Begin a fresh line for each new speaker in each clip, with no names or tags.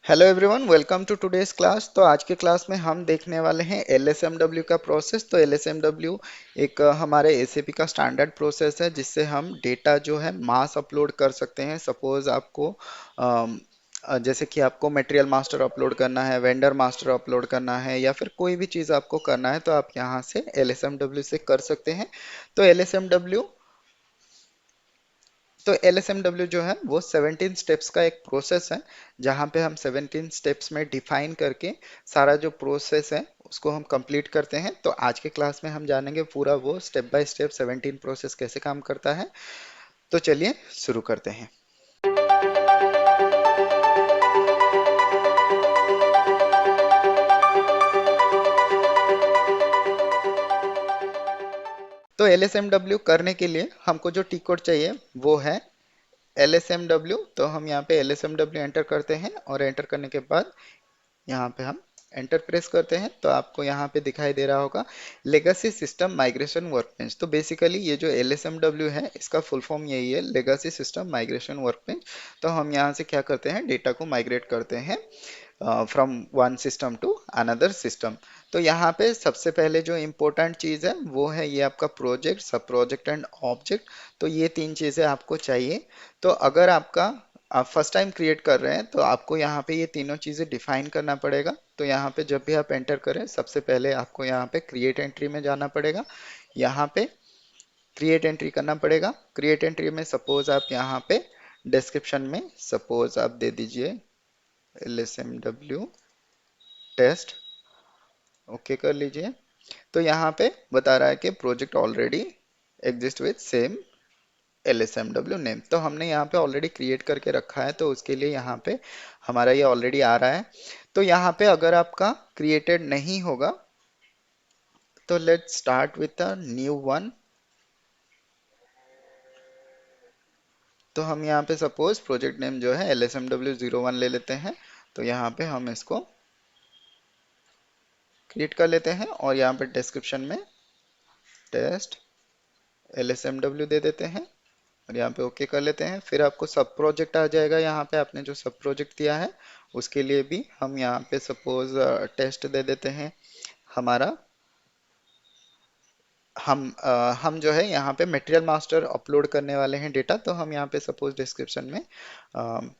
Hello everyone, welcome to today's class. तो आज के क्लास में हम देखने वाले हैं एलएसएमडब्ल्यू का प्रोसेस। तो एलएसएमडब्ल्यू एक हमारे एसएपी का स्टैंडर्ड प्रोसेस है जिससे हम डेटा जो है मास अपलोड कर सकते हैं। सपोज आपको जैसे कि आपको मटेरियल मास्टर अपलोड करना है, वेंडर मास्टर अपलोड करना है या फिर कोई भी चीज़ आपको करना है तो आप यहाँ से एलएसएमडब्ल्यू से कर सकते हैं। तो एलएसएमडब्ल्यू तो LSMW जो है वो 17 स्टेप्स का एक प्रोसेस है, जहाँ पे हम 17 स्टेप्स में डिफाइन करके सारा जो प्रोसेस है उसको हम कंप्लीट करते हैं। तो आज के क्लास में हम जानेंगे पूरा वो स्टेप बाय स्टेप 17 प्रोसेस कैसे काम करता है। तो चलिए शुरू करते हैं। तो LSMW करने के लिए हमको जो टी कोड चाहिए वो है LSMW। तो हम यहाँ पे LSMW एंटर करते हैं और एंटर करने के बाद यहाँ पे हम एंटर प्रेस करते हैं तो आपको यहाँ पे दिखाई दे रहा होगा लेगेसी सिस्टम माइग्रेशन वर्कबेंच। तो बेसिकली ये जो LSMW है इसका फुल फॉर्म यही है, लेगेसी सिस्टम माइग्रेशन वर्कबेंच। तो हम यहाँ से क्या करते हैं, डेटा को माइग्रेट करते हैं from one system to another system. तो यहाँ पे सबसे पहले जो इम्पोर्टेंट चीज़ है वो है ये आपका प्रोजेक्ट, सब प्रोजेक्ट एंड ऑब्जेक्ट। तो ये तीन चीज़ें आपको चाहिए। तो अगर आपका आप फर्स्ट टाइम क्रिएट कर रहे हैं तो आपको यहाँ पे ये तीनों चीज़ें डिफाइन करना पड़ेगा। तो यहाँ पे जब भी आप एंटर करें सबसे पहले आपको यहाँ पे क्रिएट एंट्री में जाना पड़ेगा। यहाँ पे क्रिएट एंट्री करना पड़ेगा। क्रिएट एंट्री में सपोज आप यहाँ पे डिस्क्रिप्शन में सपोज आप दे दीजिए LSMW टेस्ट, ओके कर लीजिए। तो यहाँ पे बता रहा है कि project already exist with same LSMW name. तो हमने यहाँ पे ऑलरेडी क्रिएट करके रखा है तो उसके लिए यहाँ पे हमारा ये ऑलरेडी आ रहा है। तो यहाँ पे अगर आपका क्रिएटेड नहीं होगा तो let's start with a new one. तो हम यहाँ पे सपोज प्रोजेक्ट नेम जो है LSMW01 ले लेते हैं। तो यहाँ पे हम इसको क्रिएट कर लेते हैं और यहाँ पे डिस्क्रिप्शन में टेस्ट LSMW दे देते हैं और यहाँ पे ओके कर लेते हैं। फिर आपको सब प्रोजेक्ट आ जाएगा। यहाँ पे आपने जो सब प्रोजेक्ट दिया है उसके लिए भी हम यहाँ पे सपोज टेस्ट दे देते हैं। हमारा हम जो है यहाँ पे मटेरियल मास्टर अपलोड करने वाले हैं डेटा। तो हम यहाँ पे सपोज डिस्क्रिप्शन में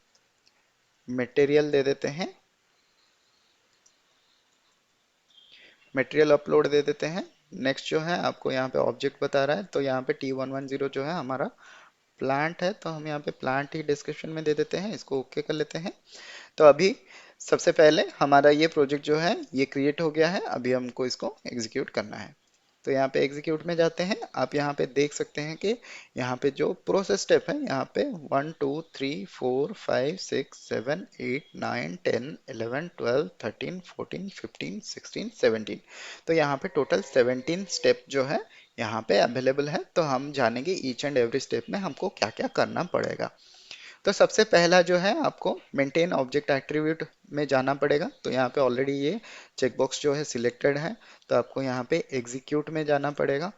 मटेरियल दे देते हैं, मटेरियल अपलोड दे देते हैं। नेक्स्ट जो है आपको यहाँ पे ऑब्जेक्ट बता रहा है तो यहाँ पे T110 जो है हमारा प्लांट है। तो हम यहाँ पे प्लांट ही डिस्क्रिप्शन में दे देते हैं, इसको ओके कर लेते हैं। तो अभी सबसे पहले हमारा ये प्रोजेक्ट जो है ये क्रिएट हो गया है। अभी हमको इसको एग्जीक्यूट करना है। तो यहाँ पे एग्जीक्यूट में जाते हैं। आप यहाँ पे देख सकते हैं कि यहाँ पे जो प्रोसेस स्टेप है यहाँ पे 1 2 3 4 5 6 7 8 9 10 11 12 13 14 15 16 17। तो यहाँ पे टोटल 17 स्टेप जो है यहाँ पे अवेलेबल है। तो हम जानेंगे ईच एंड एवरी स्टेप में हमको क्या क्या करना पड़ेगा। तो सबसे पहला जो है आपको मेंटेन ऑब्जेक्ट एट्रीब्यूट में जाना पड़ेगा। तो यहाँ पे ऑलरेडी ये चेकबॉक्स जो है सिलेक्टेड है। तो आपको यहाँ पे एग्जीक्यूट में जाना पड़ेगा।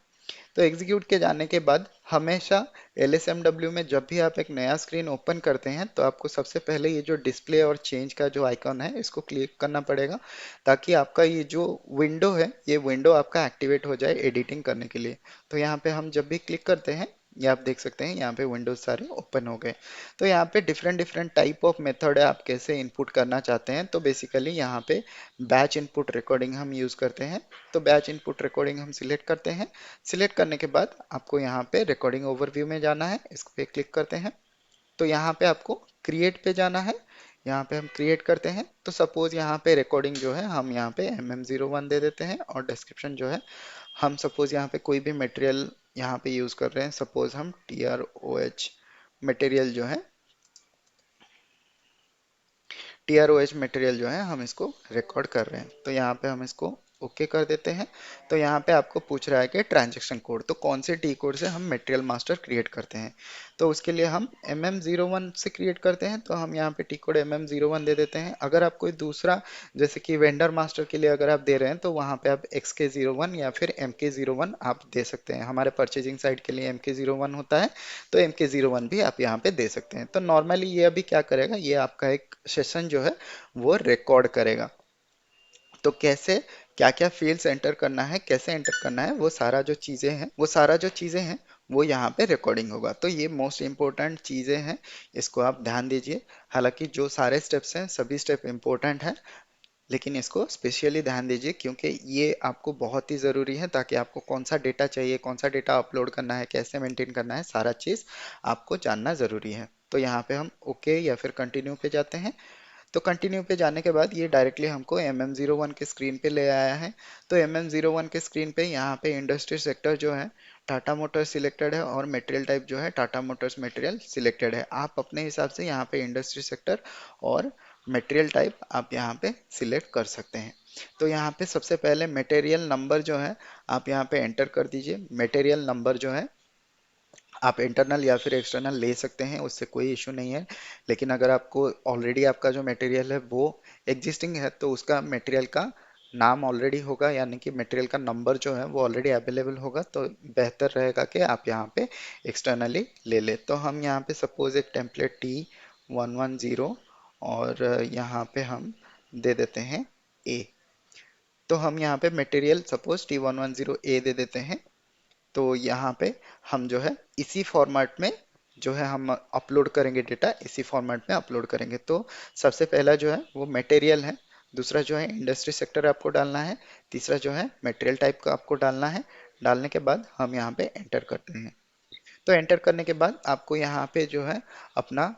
तो एग्जीक्यूट के जाने के बाद हमेशा LSMW में जब भी आप एक नया स्क्रीन ओपन करते हैं तो आपको सबसे पहले ये जो डिस्प्ले और चेंज का जो आइकॉन है इसको क्लिक करना पड़ेगा, ताकि आपका ये जो विंडो है ये विंडो आपका एक्टिवेट हो जाए एडिटिंग करने के लिए। तो यहाँ पे हम जब भी क्लिक करते हैं ये आप देख सकते हैं यहाँ पे विंडोज सारे ओपन हो गए। तो यहाँ पे different different type of method है, आप कैसे इनपुट करना चाहते हैं। तो बेसिकली यहाँ पे बैच इनपुट रिकॉर्डिंग हम यूज करते हैं। तो बैच इनपुट रिकॉर्डिंग हम सिलेक्ट करते हैं। सिलेक्ट करने के बाद आपको यहाँ पे रिकॉर्डिंग ओवरव्यू में जाना है, इस पे क्लिक करते हैं। तो यहाँ पे आपको क्रिएट पे जाना है। यहाँ पे हम क्रिएट करते हैं। तो सपोज यहाँ पे रिकॉर्डिंग जो है हम यहाँ पे MM01 दे देते हैं और डिस्क्रिप्शन जो है हम सपोज यहाँ पे कोई भी मटेरियल यहाँ पे यूज कर रहे हैं। सपोज हम TROH मटेरियल जो है TROH मटेरियल जो है हम इसको रिकॉर्ड कर रहे हैं। तो यहाँ पे हम इसको ओके कर देते हैं। तो यहाँ पे आपको पूछ रहा है कि ट्रांजैक्शन कोड, तो कौन से टी कोड से हम मटेरियल मास्टर क्रिएट करते हैं। तो उसके लिए हम MM01 से क्रिएट करते हैं, तो हम यहाँ पे टी कोड MM01 दे देते हैं। अगर आप कोई दूसरा, जैसे कि वेंडर मास्टर के लिए अगर आप दे रहे हैं, तो वहाँ पे आप XK01 या फिर MK01 आप दे सकते हैं। हमारे परचेजिंग साइड के लिए MK01 होता है, तो MK01 भी आप यहाँ पे दे सकते हैं। तो नॉर्मली ये अभी क्या करेगा, ये आपका एक सेशन जो है वो रिकॉर्ड करेगा। तो कैसे, क्या क्या फील्ड्स एंटर करना है, कैसे एंटर करना है, वो सारा जो चीज़ें हैं वो यहाँ पे रिकॉर्डिंग होगा। तो ये मोस्ट इंपॉर्टेंट चीज़ें हैं, इसको आप ध्यान दीजिए। हालांकि जो सारे स्टेप्स हैं सभी स्टेप इंपॉर्टेंट हैं, लेकिन इसको स्पेशली ध्यान दीजिए क्योंकि ये आपको बहुत ही ज़रूरी है, ताकि आपको कौन सा डेटा चाहिए, कौन सा डेटा अपलोड करना है, कैसे मेंटेन करना है, सारा चीज़ आपको जानना ज़रूरी है। तो यहाँ पे हम ओके या फिर कंटिन्यू पे जाते हैं। तो कंटिन्यू पे जाने के बाद ये डायरेक्टली हमको MM01 के स्क्रीन पे ले आया है। तो MM01 के स्क्रीन पे यहाँ पे इंडस्ट्री सेक्टर जो है टाटा मोटर्स सिलेक्टेड है, और मटेरियल टाइप जो है टाटा मोटर्स मटेरियल सिलेक्टेड है। आप अपने हिसाब से यहाँ पे इंडस्ट्री सेक्टर और मटेरियल टाइप आप यहाँ पे सिलेक्ट कर सकते हैं। तो यहाँ पे सबसे पहले मटेरियल नंबर जो है आप यहाँ पे एंटर कर दीजिए। मटेरियल नंबर जो है आप इंटरनल या फिर एक्सटर्नल ले सकते हैं, उससे कोई इशू नहीं है। लेकिन अगर आपको ऑलरेडी आपका जो मटेरियल है वो एग्जिस्टिंग है, तो उसका मटेरियल का नाम ऑलरेडी होगा, यानी कि मटेरियल का नंबर जो है वो ऑलरेडी अवेलेबल होगा। तो बेहतर रहेगा कि आप यहाँ पे एक्सटर्नली ले लें। तो हम यहाँ पे सपोज एक टेम्पलेट T110 और यहाँ पे हम दे देते हैं ए। तो हम यहाँ पे मटेरियल सपोज T110 ए दे देते हैं। तो यहाँ पे हम जो है इसी फॉर्मेट में जो है हम अपलोड करेंगे, डेटा इसी फॉर्मेट में अपलोड करेंगे। तो सबसे पहला जो है वो मटेरियल है, दूसरा जो है इंडस्ट्री सेक्टर आपको डालना है, तीसरा जो है मटेरियल टाइप का आपको डालना है। डालने के बाद हम यहाँ पे एंटर करते हैं। तो एंटर करने के बाद आपको यहाँ पे जो है अपना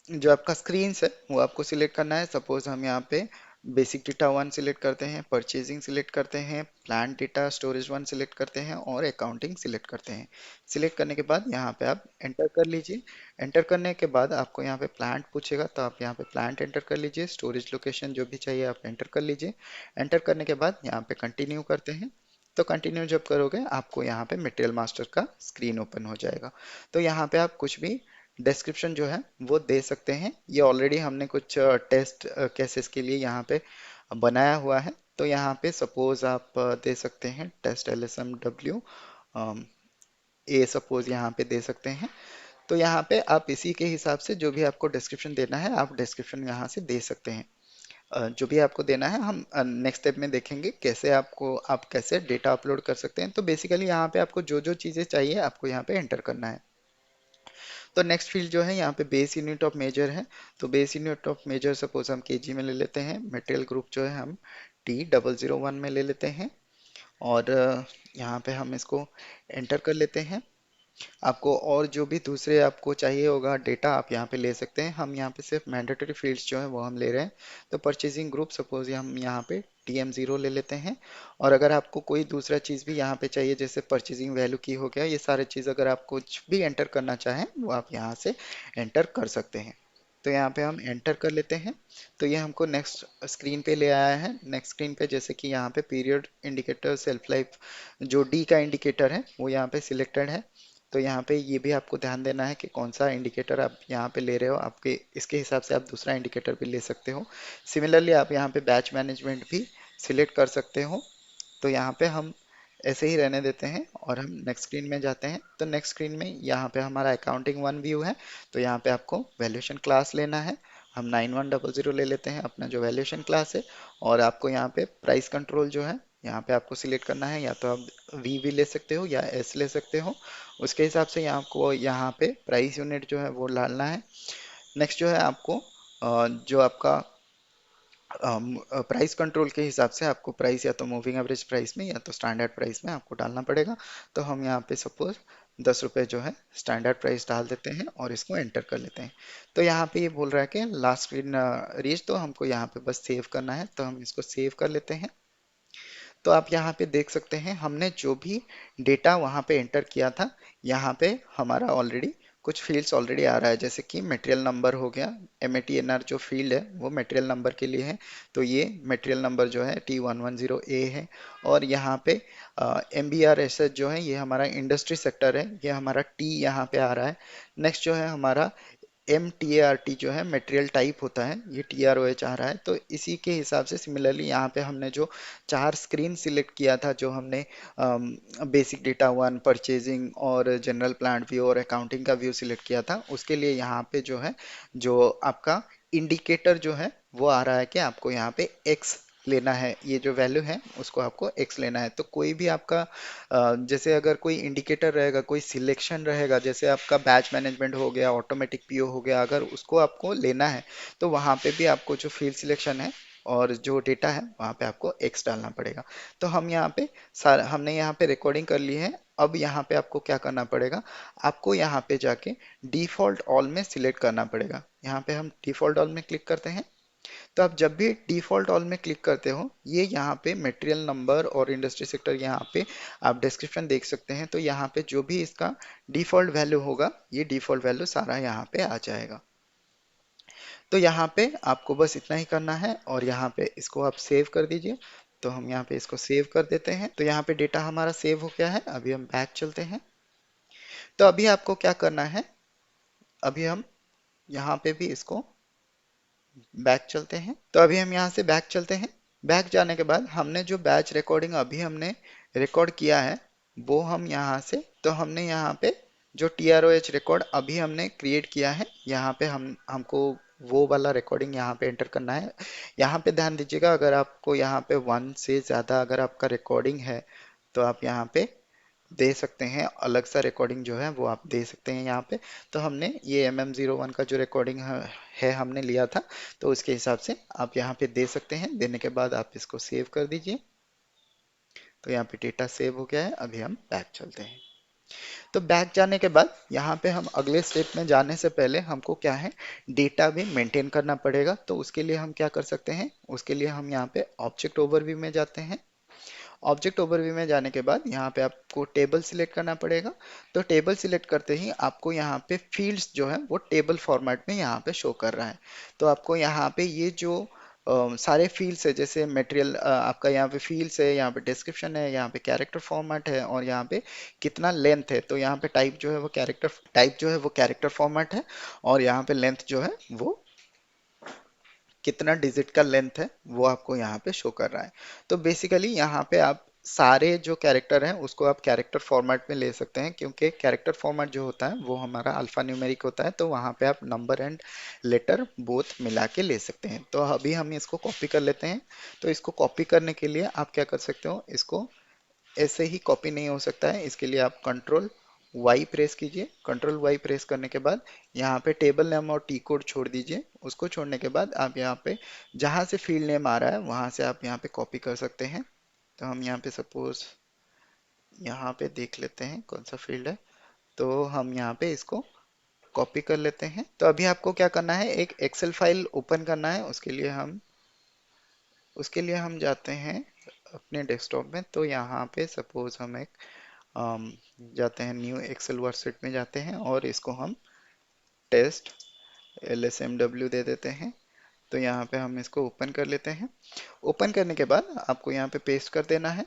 जो आपका स्क्रीन है वो आपको सिलेक्ट करना है। सपोज हम यहाँ पे बेसिक डेटा वन सिलेक्ट करते हैं, परचेजिंग सिलेक्ट करते हैं, plan data storage one select करते हैं, और अकाउंटिंग सिलेक्ट करते हैं। सिलेक्ट करने के बाद यहाँ पे आप एंटर कर लीजिए। एंटर करने के बाद आपको यहाँ पे प्लांट पूछेगा, तो आप यहाँ पे प्लांट एंटर कर लीजिए। स्टोरेज लोकेशन जो भी चाहिए आप एंटर कर लीजिए। एंटर करने के बाद यहाँ पे कंटिन्यू करते हैं। तो कंटिन्यू जब करोगे आपको यहाँ पे मटेरियल मास्टर का स्क्रीन ओपन हो जाएगा। तो यहाँ पे आप कुछ भी डिस्क्रिप्शन जो है वो दे सकते हैं। ये ऑलरेडी हमने कुछ टेस्ट केसेस के लिए यहाँ पे बनाया हुआ है। तो यहाँ पे सपोज आप दे सकते हैं टेस्ट LSMW ए, सपोज यहाँ पे दे सकते हैं। तो यहाँ पे आप इसी के हिसाब से जो भी आपको डिस्क्रिप्शन देना है आप डिस्क्रिप्शन यहाँ से दे सकते हैं। जो भी आपको देना है हम नेक्स्ट स्टेप में देखेंगे कैसे आप कैसे डेटा अपलोड कर सकते हैं। तो बेसिकली यहाँ पे आपको जो जो चीज़ें चाहिए आपको यहाँ पे एंटर करना है। तो नेक्स्ट फील्ड जो है यहाँ पे बेस यूनिट ऑफ मेजर है। तो base unit of measure suppose हम केजी में ले लेते हैं। मटेरियल ग्रुप जो है हम T001 में ले लेते हैं, और यहाँ पे हम इसको एंटर कर लेते हैं। आपको और जो भी दूसरे आपको चाहिए होगा डेटा आप यहाँ पे ले सकते हैं। हम यहाँ पे सिर्फ मैंडेटरी फील्ड्स जो है वो हम ले रहे हैं। तो परचेजिंग ग्रुप सपोज हम यहाँ पे TM0 ले लेते हैं। और अगर आपको कोई दूसरा चीज़ भी यहाँ पे चाहिए, जैसे परचेजिंग वैल्यू की हो गया, ये सारे चीज़ अगर आप कुछ भी एंटर करना चाहें वो आप यहाँ से एंटर कर सकते हैं। तो यहाँ पे हम एंटर कर लेते हैं। तो ये हमको नेक्स्ट स्क्रीन पे ले आया है। नेक्स्ट स्क्रीन पे जैसे कि यहाँ पे पीरियड इंडिकेटर सेल्फ लाइफ जो डी का इंडिकेटर है वो यहाँ पे सिलेक्टेड है। तो यहाँ पे ये भी आपको ध्यान देना है कि कौन सा इंडिकेटर आप यहाँ पे ले रहे हो, आपके इसके हिसाब से आप दूसरा इंडिकेटर भी ले सकते हो। सिमिलरली आप यहाँ पे बैच मैनेजमेंट भी सिलेक्ट कर सकते हो। तो यहाँ पे हम ऐसे ही रहने देते हैं और हम नेक्स्ट स्क्रीन में जाते हैं। तो नेक्स्ट स्क्रीन में यहाँ पे हमारा अकाउंटिंग वन व्यू है। तो यहाँ पे आपको वैल्यूएशन क्लास लेना है। हम 9100 ले लेते हैं अपना जो वैल्यूएशन क्लास है। और आपको यहाँ पे प्राइस कंट्रोल जो है यहाँ पे आपको सिलेक्ट करना है, या तो आप वी भी ले सकते हो या एस ले सकते हो। उसके हिसाब से यहाँ आपको यहाँ पे प्राइस यूनिट जो है वो डालना है। नेक्स्ट जो है आपको जो आपका प्राइस कंट्रोल के हिसाब से आपको प्राइस या तो मूविंग एवरेज प्राइस में या तो स्टैंडर्ड प्राइस में आपको डालना पड़ेगा। तो हम यहाँ पे सपोज 10 रुपये जो है स्टैंडर्ड प्राइस डाल देते हैं और इसको एंटर कर लेते हैं। तो यहाँ पे ये बोल रहा है कि लास्ट स्क्रीन रीच, तो हमको यहाँ पे बस सेव करना है, तो हम इसको सेव कर लेते हैं। तो आप यहाँ पे देख सकते हैं हमने जो भी डेटा वहाँ पे एंटर किया था यहाँ पे हमारा ऑलरेडी कुछ फील्ड्स ऑलरेडी आ रहा है, जैसे कि मटेरियल नंबर हो गया। MATNR जो फील्ड है वो मटेरियल नंबर के लिए है, तो ये मटेरियल नंबर जो है T110A है। और यहाँ पे MBRSS जो है ये हमारा इंडस्ट्री सेक्टर है, ये हमारा T यहाँ पे आ रहा है। नेक्स्ट जो है हमारा MTART जो है मटेरियल टाइप होता है, ये TROH आ रहा है। तो इसी के हिसाब से सिमिलरली यहाँ पे हमने जो चार स्क्रीन सिलेक्ट किया था, जो हमने बेसिक डेटा वन, परचेजिंग और जनरल प्लांट व्यू और अकाउंटिंग का व्यू सिलेक्ट किया था, उसके लिए यहाँ पे जो है जो आपका इंडिकेटर जो है वो आ रहा है कि आपको यहाँ पे एक्स लेना है, ये जो वैल्यू है उसको आपको एक्स लेना है। तो कोई भी आपका जैसे अगर कोई इंडिकेटर रहेगा, कोई सिलेक्शन रहेगा, जैसे आपका बैच मैनेजमेंट हो गया, ऑटोमेटिक PO हो गया, अगर उसको आपको लेना है तो वहाँ पे भी आपको जो फील्ड सिलेक्शन है और जो डेटा है वहाँ पे आपको एक्स डालना पड़ेगा। तो हम यहाँ पे सारा हमने यहाँ पे रिकॉर्डिंग कर ली है। अब यहाँ पे आपको क्या करना पड़ेगा, आपको यहाँ पे जाके डिफॉल्ट ऑल में सिलेक्ट करना पड़ेगा। यहाँ पे हम डिफॉल्ट ऑल में क्लिक करते हैं। तो आप जब भी डिफॉल्ट ऑल में क्लिक करते हो, ये यहाँ पे मटेरियल नंबर और इंडस्ट्री सेक्टर, यहाँ पे आप डिस्क्रिप्शन देख सकते हैं, तो यहाँ पे जो भी इसका डिफॉल्ट वैल्यू होगा, ये डिफॉल्ट वैल्यू सारा यहाँ पे आ जाएगा। तो यहाँ पे आपको बस इतना ही करना है और यहाँ पे इसको आप सेव कर दीजिए। तो हम यहाँ पे इसको सेव कर देते हैं। तो यहाँ पे डेटा हमारा सेव हो गया है। अभी हम बैक चलते हैं। तो अभी आपको क्या करना है, अभी हम यहाँ पे भी इसको बैक चलते हैं। तो अभी हम यहाँ से बैक चलते हैं। बैक जाने के बाद हमने जो बैच रिकॉर्डिंग अभी हमने रिकॉर्ड किया है, वो हम यहाँ से, तो हमने यहाँ पे जो TROH रिकॉर्ड अभी हमने क्रिएट किया है, यहाँ पे हमको वो वाला रिकॉर्डिंग यहाँ पे एंटर करना है। यहाँ पे ध्यान दीजिएगा, अगर आपको यहाँ पे 1 से ज़्यादा अगर आपका रिकॉर्डिंग है तो आप यहाँ पे दे सकते हैं, अलग सा रिकॉर्डिंग जो है वो आप दे सकते हैं यहाँ पे। तो हमने ये MM01 का जो रिकॉर्डिंग है हमने लिया था, तो उसके हिसाब से आप यहाँ पे दे सकते हैं। देने के बाद आप इसको सेव कर दीजिए। तो यहाँ पे डेटा सेव हो गया है। अभी हम बैक चलते हैं। तो बैक जाने के बाद यहाँ पे हम अगले स्टेप में जाने से पहले हमको क्या है, डेटा भी मेंटेन करना पड़ेगा। तो उसके लिए हम क्या कर सकते हैं, उसके लिए हम यहाँ पे ऑब्जेक्ट ओवरव्यू में जाते हैं। ऑब्जेक्ट ओवरव्यू में जाने के बाद यहाँ पे आपको टेबल सिलेक्ट करना पड़ेगा। तो टेबल सिलेक्ट करते ही आपको यहाँ पे फील्ड्स जो है वो टेबल फॉर्मेट में यहाँ पे शो कर रहा है। तो आपको यहाँ पे ये जो सारे फील्ड्स है, जैसे मटेरियल आपका यहाँ पे फील्ड्स है, यहाँ पे डिस्क्रिप्शन है, यहाँ पे कैरेक्टर फॉर्मेट है और यहाँ पे कितना लेंथ है। तो यहाँ पे टाइप जो है वो कैरेक्टर फॉर्मेट है और यहाँ पे लेंथ जो है वो कितना डिजिट का लेंथ है वो आपको यहाँ पे शो कर रहा है। तो बेसिकली यहाँ पे आप सारे जो कैरेक्टर हैं उसको आप कैरेक्टर फॉर्मेट में ले सकते हैं, क्योंकि कैरेक्टर फॉर्मेट जो होता है वो हमारा अल्फा न्यूमेरिक होता है। तो वहाँ पे आप नंबर एंड लेटर बोथ मिला के ले सकते हैं। तो अभी हम इसको कॉपी कर लेते हैं। तो इसको कॉपी करने के लिए आप क्या कर सकते हो, इसको ऐसे ही कॉपी नहीं हो सकता है, इसके लिए आप कंट्रोल वाई प्रेस कीजिए। कंट्रोल वाई प्रेस करने के बाद यहाँ पे टेबल नेम और टी कोड छोड़ दीजिए। उसको छोड़ने के बाद आप यहाँ पे जहाँ से फील्ड नेम आ रहा है वहाँ से आप यहाँ पे कॉपी कर सकते हैं। तो हम यहाँ पे सपोज यहाँ पे देख लेते हैं कौन सा फील्ड है, तो हम यहाँ पे इसको कॉपी कर लेते हैं। तो अभी आपको क्या करना है, एक एक्सेल फाइल ओपन करना है। उसके लिए हम जाते हैं अपने डेस्कटॉप में। तो यहाँ पे सपोज हम एक अम, जाते हैं न्यू एक्सेल वर्कशीट में जाते हैं और इसको हम टेस्ट LSMW दे देते हैं। तो यहाँ पे हम इसको ओपन कर लेते हैं। ओपन करने के बाद आपको यहाँ पे पेस्ट कर देना है।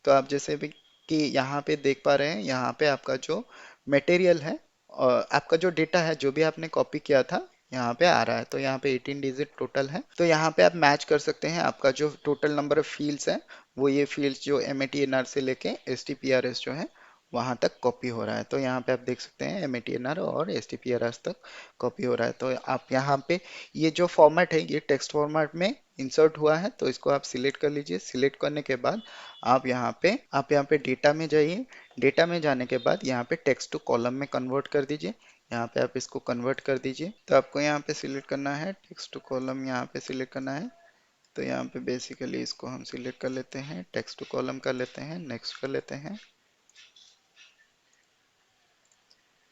तो आप जैसे भी कि यहाँ पे देख पा रहे हैं, यहाँ पे आपका जो मटेरियल है और आपका जो डेटा है जो भी आपने कॉपी किया था यहाँ पे आ रहा है। तो यहाँ पे 18 डिजिट टोटल है। तो यहाँ पे आप मैच कर सकते हैं, आपका जो टोटल नंबर ऑफ फील्ड्स है वो ये फील्ड्स जो MATNR से लेके STPRS जो है वहां तक कॉपी हो रहा है। तो यहाँ पे आप देख सकते हैं MATNR और STPRS तक कॉपी हो रहा है। तो आप यहाँ पे ये जो फॉर्मेट है ये टेक्स्ट फॉर्मेट में इंसर्ट हुआ है, तो इसको आप सिलेक्ट कर लीजिए। सिलेक्ट करने के बाद आप यहाँ पे डेटा में जाइए। डेटा में जाने के बाद यहाँ पे टेक्स्ट टू कॉलम में कन्वर्ट कर दीजिए। यहाँ पे आप इसको कन्वर्ट कर दीजिए। तो आपको यहाँ पे सिलेक्ट करना है टेक्स्ट टू कॉलम, यहाँ पे सिलेक्ट करना है। तो यहाँ पे बेसिकली इसको हम सिलेक्ट कर लेते हैं, टेक्स्ट टू कॉलम कर लेते हैं, नेक्स्ट कर लेते हैं,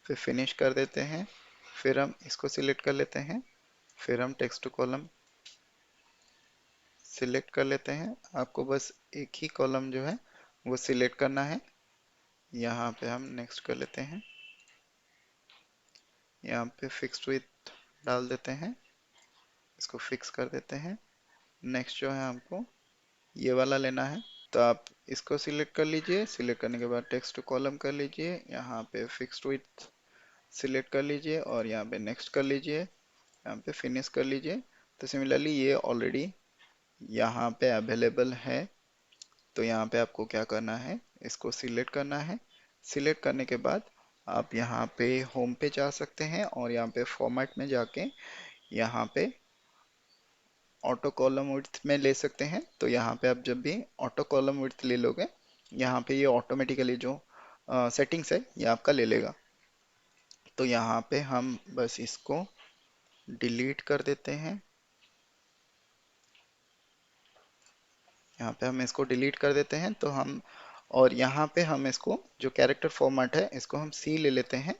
फिर फिनिश कर देते हैं। फिर हम इसको सिलेक्ट कर लेते हैं, फिर हम टेक्स्ट टू कॉलम सिलेक्ट कर लेते हैं। आपको बस एक ही कॉलम जो है वो सिलेक्ट करना है। यहाँ पे हम नेक्स्ट कर लेते हैं। यहाँ पे फिक्स्ड विथ डाल देते हैं, इसको फिक्स कर देते हैं। नेक्स्ट जो है हमको ये वाला लेना है, तो आप इसको सिलेक्ट कर लीजिए। सिलेक्ट करने के बाद टेक्स्ट टू कॉलम कर लीजिए, यहाँ पे फिक्स्ड विथ सिलेक्ट कर लीजिए और यहाँ पे नेक्स्ट कर लीजिए, यहाँ पे फिनिश कर लीजिए। तो सिमिलरली ये ऑलरेडी यहाँ पे अवेलेबल है। तो यहाँ पे आपको क्या करना है, इसको सिलेक्ट करना है। सिलेक्ट करने के बाद आप यहाँ पे होम पे जा सकते हैं और यहाँ पे फॉर्मेट में जाके यहाँ पे ऑटो कॉलम विड्थ में ले सकते हैं। तो यहाँ पे आप जब भी ऑटो कॉलम विड्थ ले लोगे, यहाँ पे ये ऑटोमेटिकली जो सेटिंग्स है ये आपका ले लेगा। तो यहाँ पे हम बस इसको डिलीट कर देते हैं, यहाँ पे हम इसको डिलीट कर देते हैं। तो हम और यहाँ पे हम इसको जो कैरेक्टर फॉर्मेट है इसको हम सी ले लेते हैं।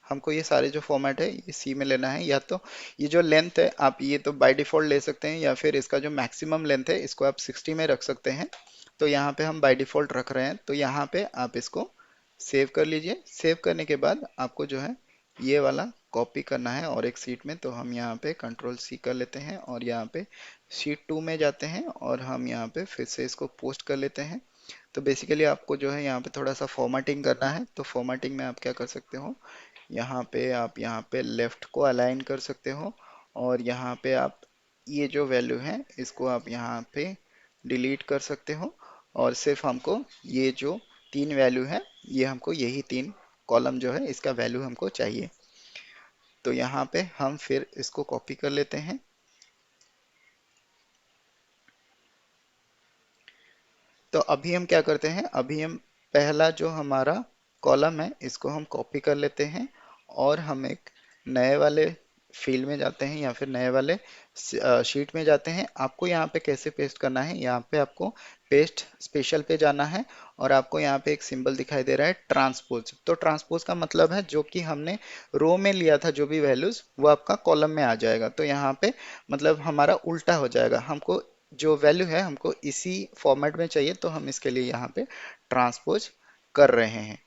हमको ये सारे जो फॉर्मेट है ये सी में लेना है। या तो ये जो लेंथ है आप ये तो बाय डिफॉल्ट ले सकते हैं, या फिर इसका जो मैक्सिमम लेंथ है इसको आप 60 में रख सकते हैं। तो यहाँ पे हम बाय डिफॉल्ट रख रहे हैं। तो यहाँ पे आप इसको सेव कर लीजिए। सेव करने के बाद आपको जो है ये वाला कॉपी करना है और एक सीट में। तो हम यहाँ पे कंट्रोल सी कर लेते हैं और यहाँ पे शीट 2 में जाते हैं और हम यहाँ पे फिर से इसको पोस्ट कर लेते हैं। तो बेसिकली आपको जो है यहाँ पे थोड़ा सा फॉर्मेटिंग करना है। तो फॉर्मेटिंग में आप क्या कर सकते हो, यहाँ पे आप यहाँ पे लेफ्ट को अलाइन कर सकते हो और यहाँ पे आप ये जो वैल्यू है इसको आप यहाँ पे डिलीट कर सकते हो और सिर्फ हमको ये जो 3 वैल्यू है ये हमको यही 3 कॉलम जो है इसका वैल्यू हमको चाहिए। तो यहाँ पे हम फिर इसको कॉपी कर लेते हैं। तो अभी हम क्या करते हैं, अभी हम पहला जो हमारा कॉलम है इसको हम कॉपी कर लेते हैं और हम एक नए वाले फील्ड में जाते हैं या फिर नए वाले शीट में जाते हैं। आपको यहाँ पे कैसे पेस्ट करना है, यहाँ पे आपको पेस्ट स्पेशल पे जाना है और आपको यहाँ पे एक सिंबल दिखाई दे रहा है ट्रांसपोज। तो ट्रांसपोज का मतलब है जो कि हमने रो में लिया था जो भी वैल्यूज वो आपका कॉलम में आ जाएगा। तो यहाँ पे मतलब हमारा उल्टा हो जाएगा, हमको जो वैल्यू है हमको इसी फॉर्मेट में चाहिए। तो हम इसके लिए यहाँ पे ट्रांसपोज कर रहे हैं।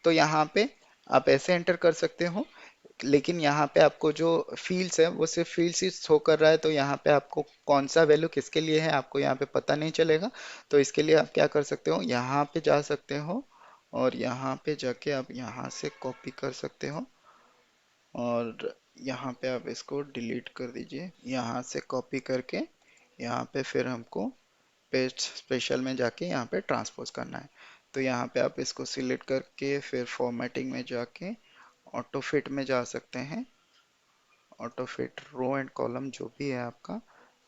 तो यहाँ पे आप ऐसे एंटर कर सकते हो, लेकिन यहाँ पे आपको जो फील्ड्स है वो सिर्फ फील्ड्स ही शो कर रहा है। तो यहाँ पे आपको कौन सा वैल्यू किसके लिए है आपको यहाँ पे पता नहीं चलेगा। तो इसके लिए आप क्या कर सकते हो, यहाँ पे जा सकते हो और यहाँ पे जाके आप यहाँ से कॉपी कर सकते हो और यहाँ पे आप इसको डिलीट कर दीजिए। यहाँ से कॉपी करके यहाँ पे फिर हमको पेस्ट स्पेशल में जाके यहाँ पे ट्रांसपोज करना है। तो यहाँ पे आप इसको सिलेक्ट करके फिर फॉर्मेटिंग में जाके ऑटो फिट में जा सकते हैं। Auto fit row and column जो भी है आपका,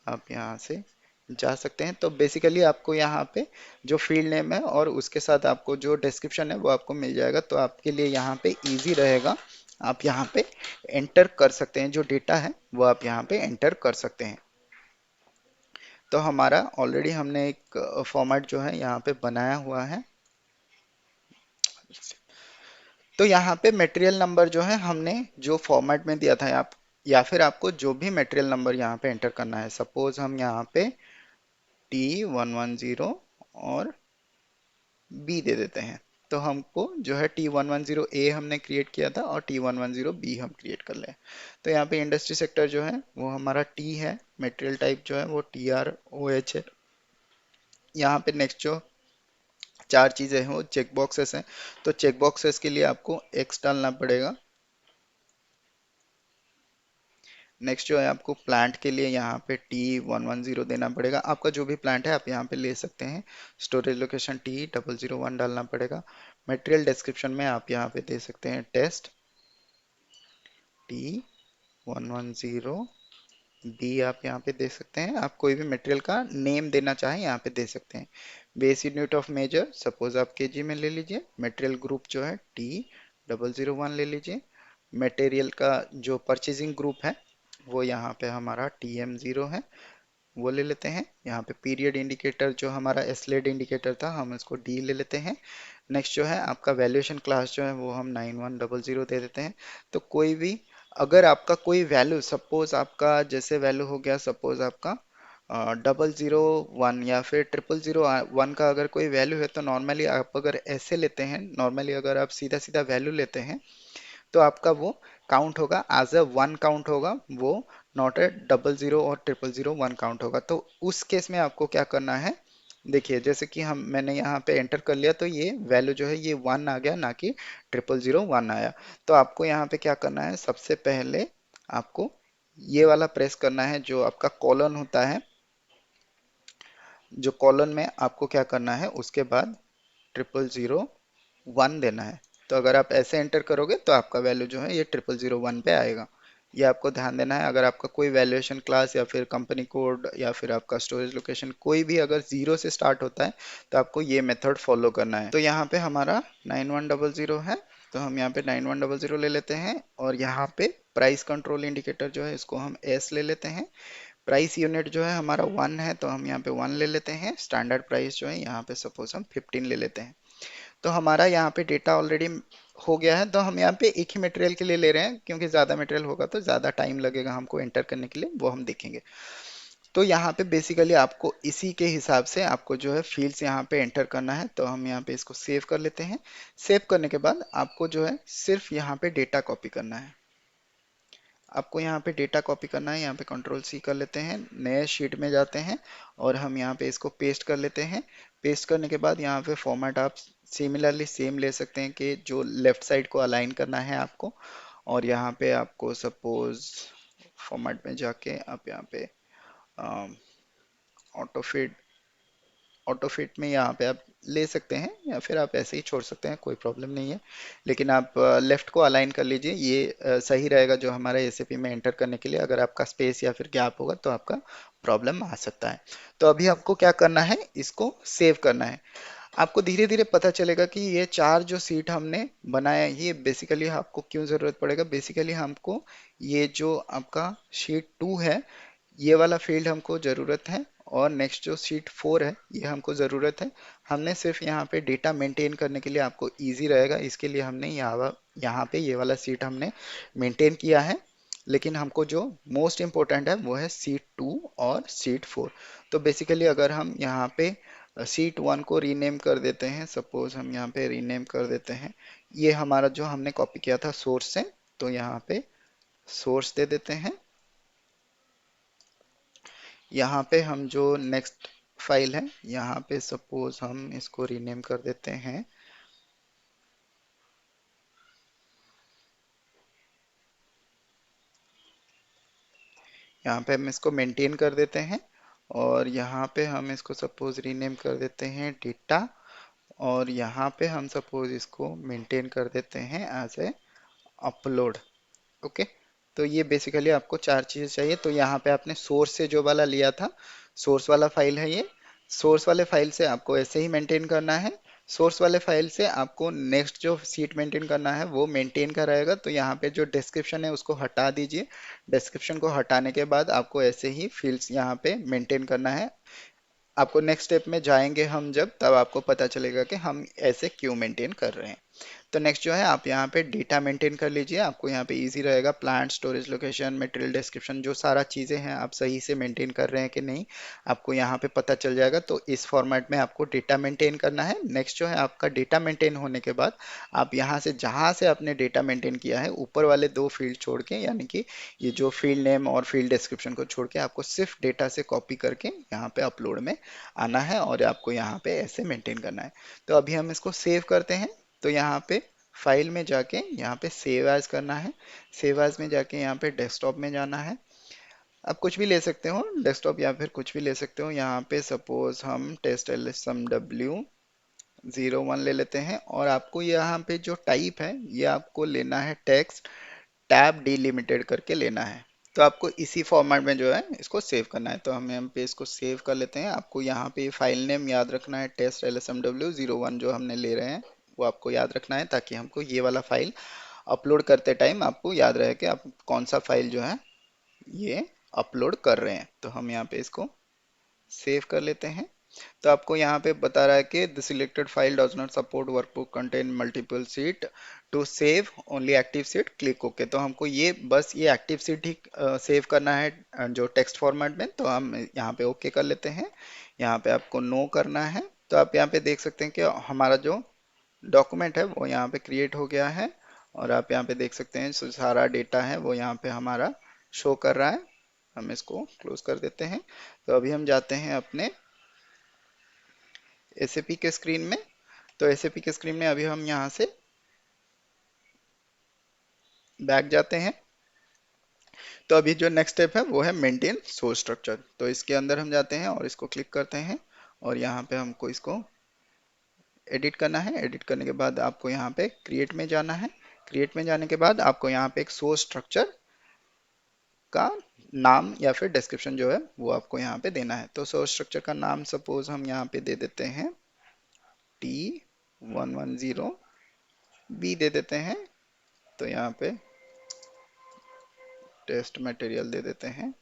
आप यहाँ से जा सकते हैं। तो बेसिकली आपको यहाँ पे जो फील्ड नेम है और उसके साथ आपको जो डिस्क्रिप्शन है वो आपको मिल जाएगा। तो आपके लिए यहाँ पे इजी रहेगा, आप यहाँ पे एंटर कर सकते हैं जो डेटा है वो आप यहाँ पे एंटर कर सकते हैं। तो हमारा ऑलरेडी हमने एक फॉर्मेट जो है यहाँ पे बनाया हुआ है। तो यहाँ पे मटेरियल नंबर जो है हमने जो फॉर्मेट में दिया था आप, या फिर आपको जो भी मटेरियल नंबर यहाँ पे एंटर करना है। सपोज हम यहाँ पे T110 और B दे देते हैं। तो हमको जो है T110A हमने क्रिएट किया था और T110B हम क्रिएट कर ले। तो यहाँ पे इंडस्ट्री सेक्टर जो है वो हमारा T है, मटेरियल टाइप जो है वो TROH है। यहाँ पे नेक्स्ट जो 4 चीजें हैं वो चेक बॉक्सेस हैं। तो चेक बॉक्सेस के लिए आपको X डालना पड़ेगा। नेक्स्ट जो है आपको प्लांट के लिए यहाँ पे T110 देना पड़ेगा। आपका जो भी प्लांट है आप यहाँ पे ले सकते हैं। स्टोरेज लोकेशन T001 डालना पड़ेगा। मटेरियल डिस्क्रिप्शन में आप यहाँ पे दे सकते हैं टेस्ट T110 बी, आप यहाँ पे दे सकते हैं। आप कोई भी मटेरियल का नेम देना चाहें यहाँ पे दे सकते हैं। Base unit of measure suppose आप केजी में ले लीजिए। मटेरियल ग्रुप जो है T001 ले लीजिए। मटेरियल का जो परचेजिंग ग्रुप है वो यहाँ पे हमारा TM0 है, वो ले लेते हैं। यहाँ पे पीरियड इंडिकेटर जो हमारा एसलेड इंडिकेटर था हम इसको डी ले लेते हैं। नेक्स्ट जो है आपका वैल्यूएशन क्लास जो है वो हम 9100 दे देते हैं। तो कोई भी अगर आपका कोई वैल्यू सपोज आपका जैसे वैल्यू हो गया, सपोज आपका 001 या फिर 0001 का अगर कोई वैल्यू है, तो नॉर्मली आप अगर ऐसे लेते हैं, नॉर्मली अगर आप सीधा सीधा वैल्यू लेते हैं तो आपका वो काउंट होगा एज अ वन काउंट होगा, वो नॉट ए 00 और 0001 काउंट होगा। तो उस केस में आपको क्या करना है, देखिए जैसे कि हम मैंने यहाँ पे एंटर कर लिया तो ये वैल्यू जो है ये वन आ गया, ना कि 0001 आया। तो आपको यहाँ पे क्या करना है, सबसे पहले आपको ये वाला प्रेस करना है, जो आपका कॉलन होता है, जो कॉलन में आपको क्या करना है, उसके बाद 0001 देना है। तो अगर आप ऐसे एंटर करोगे तो आपका वैल्यू जो है ये 0001 पे आएगा। ये आपको ध्यान देना है। अगर आपका कोई वैल्यूएशन क्लास या फिर कंपनी कोड या फिर आपका स्टोरेज लोकेशन कोई भी अगर जीरो से स्टार्ट होता है तो आपको ये मेथड फॉलो करना है। तो यहाँ पे हमारा 9100 है, तो हम यहाँ पे 9100 ले लेते हैं, और यहाँ पे प्राइस कंट्रोल इंडिकेटर जो है इसको हम एस ले लेते हैं। प्राइस यूनिट जो है हमारा वन है, तो हम यहाँ पे वन ले लेते हैं। स्टैंडर्ड प्राइस जो है यहाँ पे सपोज हम 15 ले लेते हैं। तो हमारा यहाँ पे डेटा ऑलरेडी हो गया है। तो हम यहाँ पे एक ही मटेरियल के लिए ले रहे हैं, क्योंकि ज़्यादा मटेरियल होगा तो ज़्यादा टाइम लगेगा हमको एंटर करने के लिए, वो हम देखेंगे। तो यहाँ पे बेसिकली आपको इसी के हिसाब से आपको जो है फील्ड्स यहाँ पे एंटर करना है। तो हम यहाँ पे इसको सेव कर लेते हैं। सेव करने के बाद आपको जो है सिर्फ यहाँ पे डेटा कॉपी करना है। आपको यहाँ पे डेटा कॉपी करना है, यहाँ पे कंट्रोल सी कर लेते हैं, नए शीट में जाते हैं और हम यहाँ पे इसको पेस्ट कर लेते हैं। पेस्ट करने के बाद यहाँ पे फॉर्मेट आप सिमिलरली सेम ले सकते हैं, कि जो लेफ्ट साइड को अलाइन करना है आपको। और यहाँ पे आपको सपोज फॉर्मेट में जाके आप यहाँ पे ऑटो फिट, ऑटो फिट में यहाँ पे आप ले सकते हैं, या फिर आप ऐसे ही छोड़ सकते हैं, कोई प्रॉब्लम नहीं है। लेकिन आप लेफ्ट को अलाइन कर लीजिए, ये सही रहेगा जो हमारा एसएपी में एंटर करने के लिए। अगर आपका स्पेस या फिर गैप होगा तो आपका प्रॉब्लम आ सकता है। तो अभी आपको क्या करना है, इसको सेव करना है। आपको धीरे धीरे पता चलेगा कि ये चार जो सीट हमने बनाया है, ये बेसिकली आपको क्यों ज़रूरत पड़ेगा। बेसिकली हमको ये जो आपका शीट 2 है, ये वाला फील्ड हमको ज़रूरत है, और नेक्स्ट जो शीट 4 है ये हमको ज़रूरत है। हमने सिर्फ यहाँ पे डेटा मेंटेन करने के लिए, आपको इजी रहेगा इसके लिए हमने यहाँ पे ये वाला सीट हमने मेंटेन किया है। लेकिन हमको जो मोस्ट इम्पोर्टेंट है वो है सीट 2 और सीट 4। तो बेसिकली अगर हम यहाँ पे सीट 1 को रीनेम कर देते हैं, सपोज हम यहाँ पे रीनेम कर देते हैं, ये हमारा जो हमने कॉपी किया था सोर्स से, तो यहाँ पे सोर्स दे देते हैं। यहाँ पे हम जो नेक्स्ट फाइल है, यहाँ पे सपोज हम इसको रीनेम कर देते हैं, यहाँ पे हम इसको मेंटेन कर देते हैं, और यहाँ पे हम इसको सपोज रीनेम कर देते हैं डेटा, और यहाँ पे हम सपोज इसको मेंटेन कर देते हैं एज ए अपलोड। ओके। तो ये बेसिकली आपको चार चीज़ें चाहिए। तो यहाँ पे आपने सोर्स से जो वाला लिया था, सोर्स वाला फाइल है ये। सोर्स वाले फाइल से आपको ऐसे ही मेंटेन करना है। सोर्स वाले फाइल से आपको नेक्स्ट जो सीट मेंटेन करना है वो मेंटेन का रहेगा। तो यहाँ पे जो डिस्क्रिप्शन है उसको हटा दीजिए। डिस्क्रिप्शन को हटाने के बाद आपको ऐसे ही फील्ड्स यहाँ पे मेंटेन करना है। आपको नेक्स्ट स्टेप में जाएंगे हम जब, तब आपको पता चलेगा कि हम ऐसे क्यों मेंटेन कर रहे हैं। तो नेक्स्ट जो है आप यहाँ पे डेटा मेंटेन कर लीजिए। आपको यहाँ पे इजी रहेगा, plant, storage location, material description, जो सारा चीज़ें हैं आप सही से मेंटेन कर रहे हैं कि नहीं, आपको यहाँ पे पता चल जाएगा। तो इस फॉर्मेट में आपको डेटा मेंटेन करना है। नेक्स्ट जो है आपका डेटा मेंटेन होने के बाद आप यहाँ से जहाँ से आपने डेटा मेंटेन किया है, ऊपर वाले दो फील्ड छोड़ के, यानी कि ये जो फील्ड नेम और फील्ड डिस्क्रिप्शन को छोड़ के, आपको सिर्फ डेटा से कॉपी करके यहाँ पे अपलोड में आना है, और आपको यहाँ पे ऐसे मेंटेन करना है। तो अभी हम इसको सेव करते हैं। तो यहाँ पे फाइल में जाके यहाँ पे सेव एज करना है। सेव एज में जाके यहाँ पे डेस्कटॉप में जाना है। आप कुछ भी ले सकते हो, डेस्कटॉप या फिर कुछ भी ले सकते हो। यहाँ पे सपोज हम टेस्ट LSMW 01 ले लेते हैं, और आपको यहाँ पे जो टाइप है ये आपको लेना है टेक्स्ट टैब डिलिमिटेड करके लेना है। तो आपको इसी फॉर्मेट में जो है इसको सेव करना है। तो हम यहाँ पे इसको सेव कर लेते हैं। आपको यहाँ पे फाइल नेम याद रखना है, टेस्ट LSMW 01 जो हमने ले रहे हैं वो आपको याद रखना है, ताकि हमको ये वाला फाइल अपलोड करते टाइम आपको याद रहे कि आप कौन सा फाइल जो है ये अपलोड कर रहे हैं। तो हम यहाँ पे इसको सेव कर लेते हैं। तो आपको यहाँ पे बता रहा है कि the selected file does not support workbook contain multiple sheet, to save only active sheet click okay. तो हमको ये बस ये एक्टिव सीट ही सेव करना है जो टेक्स्ट फॉर्मेट में, तो हम यहाँ पे ओके कर लेते हैं। यहाँ पे आपको नो करना है। तो आप यहाँ पे देख सकते हैं कि हमारा जो डॉक्यूमेंट है वो यहाँ पे क्रिएट हो गया है, और आप यहाँ पे देख सकते हैं जो सारा डेटा है वो यहाँ पे हमारा शो कर रहा है। हम इसको क्लोज कर देते हैं। तो अभी हम जाते हैं अपने एसएपी के स्क्रीन में। तो एसएपी के स्क्रीन में अभी हम यहाँ से बैक जाते हैं। तो अभी जो नेक्स्ट स्टेप है वो है मेंटेन सोर्स स्ट्रक्चर। तो इसके अंदर हम जाते हैं और इसको क्लिक करते हैं, और यहाँ पे हमको इसको एडिट करना है। एडिट करने के बाद आपको यहाँ पे क्रिएट में जाना है। क्रिएट में जाने के बाद आपको यहाँ पे एक सोर्स स्ट्रक्चर का नाम या फिर डिस्क्रिप्शन जो है वो आपको यहाँ पे देना है। तो सोर्स स्ट्रक्चर का नाम सपोज हम यहाँ पे दे देते हैं T110 बी दे देते हैं। तो यहाँ पे टेस्ट मटेरियल दे देते हैं।